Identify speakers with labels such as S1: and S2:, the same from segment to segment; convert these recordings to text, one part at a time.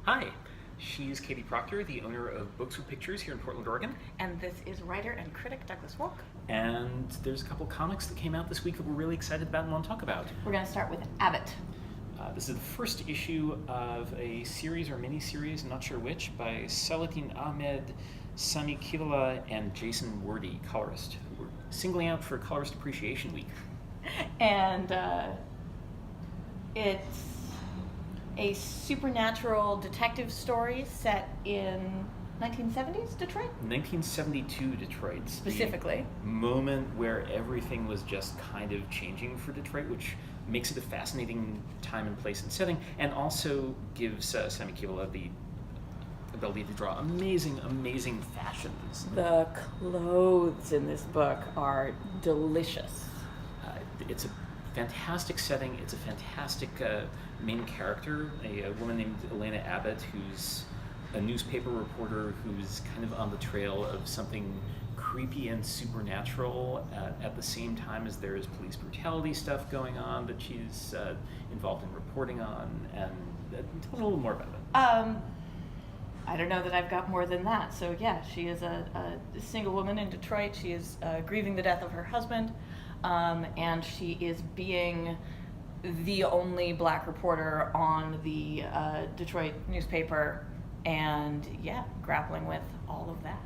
S1: Hi, she's Katie Proctor, the owner of BwP Picks here in Portland, Oregon.
S2: And this is writer and critic Douglas Wolk.
S1: And there's a couple comics that came out this week that we're really excited about and want to talk about.
S2: We're going to start with Abbott.
S1: This is the first issue of a series or mini-series, I'm not sure which, by Salatin Ahmed, Sami Kivala, and Jason Wordy, colorist, who we're singling out for Colorist Appreciation Week.
S2: And it's a supernatural detective story set in 1970s Detroit?
S1: 1972 Detroit.
S2: Specifically.
S1: The moment where everything was just kind of changing for Detroit, which makes it a fascinating time and place and setting, and also gives Sami Kivala the ability to draw amazing, amazing fashions.
S2: The clothes in this book are delicious.
S1: It's a fantastic setting. It's a fantastic main character, a woman named Elena Abbott, who's a newspaper reporter who's kind of on the trail of something creepy and supernatural at the same time as there is police brutality stuff going on that she's involved in reporting on. And tell us a little more about it.
S2: I don't know that I've got more than that. So yeah, she is a single woman in Detroit. She is grieving the death of her husband, and she is being the only black reporter on the Detroit newspaper, and yeah, grappling with all of that.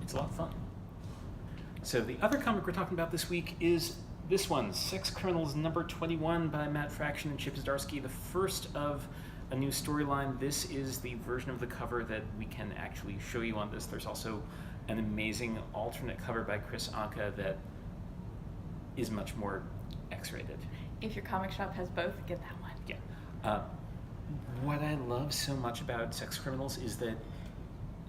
S1: It's a lot of fun. So the other comic we're talking about this week is this one, Sex Criminals number 21 by Matt Fraction and Chip Zdarsky, the first of a new storyline. This is the version of the cover that we can actually show you on this. There's also an amazing alternate cover by Chris Anka that is much more X-rated.
S2: If your comic shop has both, get that one.
S1: Yeah. What I love so much about Sex Criminals is that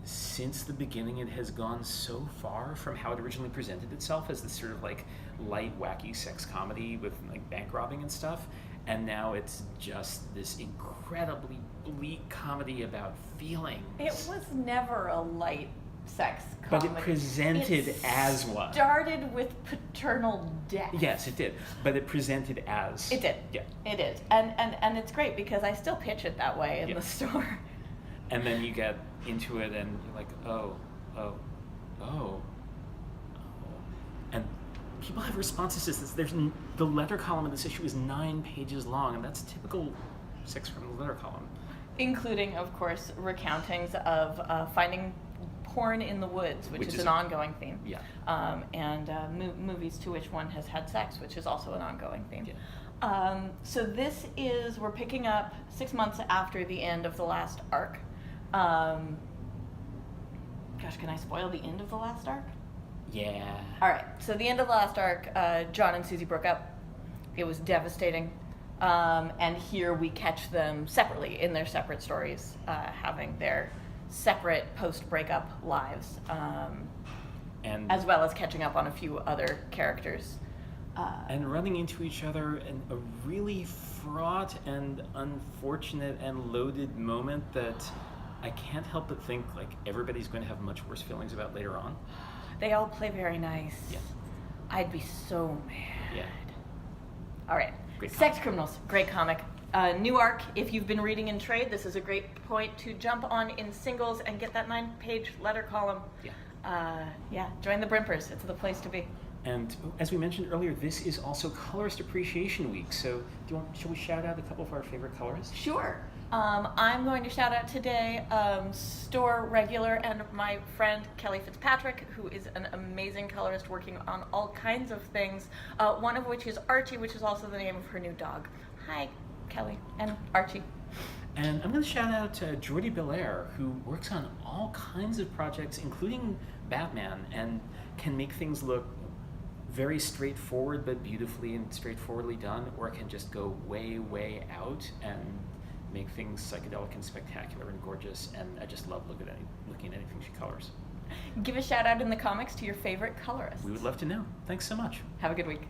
S1: since the beginning it has gone so far from how it originally presented itself as this sort of like light, wacky sex comedy with like bank robbing and stuff, and now it's just this incredibly bleak comedy about feelings.
S2: It was never a light sex comedy.
S1: But it presented as one.
S2: Started with paternal death.
S1: Yes, it did. But it presented as.
S2: It did.
S1: Yeah.
S2: It is. And it's great because I still pitch it that way in the store.
S1: And then you get into it and you're like, oh. And people have responses to this. The letter column in this issue is 9 pages long, and that's typical Sex Criminals letter column.
S2: Including, of course, recountings of finding porn in the woods, which is an ongoing theme.
S1: Yeah.
S2: And movies to which one has had sex, which is also an ongoing theme.
S1: Yeah.
S2: So this is, we're picking up 6 months after the end of the last arc. Gosh, can I spoil the end of the last arc?
S1: Yeah.
S2: All right, so the end of the last arc, John and Susie broke up. It was devastating. And here we catch them separately in their separate stories, having their separate post-breakup lives,
S1: and
S2: as well as catching up on a few other characters.
S1: And running into each other in a really fraught and unfortunate and loaded moment that I can't help but think like everybody's going to have much worse feelings about later on.
S2: They all play very nice.
S1: Yeah.
S2: I'd be so mad.
S1: Yeah.
S2: All right.
S1: Great
S2: Sex
S1: comic.
S2: Criminals, great comic. New arc. If you've been reading in trade, this is a great point to jump on in singles and get that 9-page letter column.
S1: Yeah.
S2: Join the Brimpers. It's the place to be.
S1: And as we mentioned earlier, this is also Colorist Appreciation Week. So shall we shout out a couple of our favorite colorists?
S2: Sure. I'm going to shout out today store regular and my friend Kelly Fitzpatrick, who is an amazing colorist working on all kinds of things, one of which is Archie, which is also the name of her new dog. Hi, Kelly and Archie.
S1: And I'm going to shout out Jordi Belair, who works on all kinds of projects, including Batman, and can make things look very straightforward but beautifully and straightforwardly done, or it can just go way, way out and make things psychedelic and spectacular and gorgeous, and I just love looking at anything she colors.
S2: Give a shout out in the comics to your favorite colorist.
S1: We would love to know. Thanks so much.
S2: Have a good week.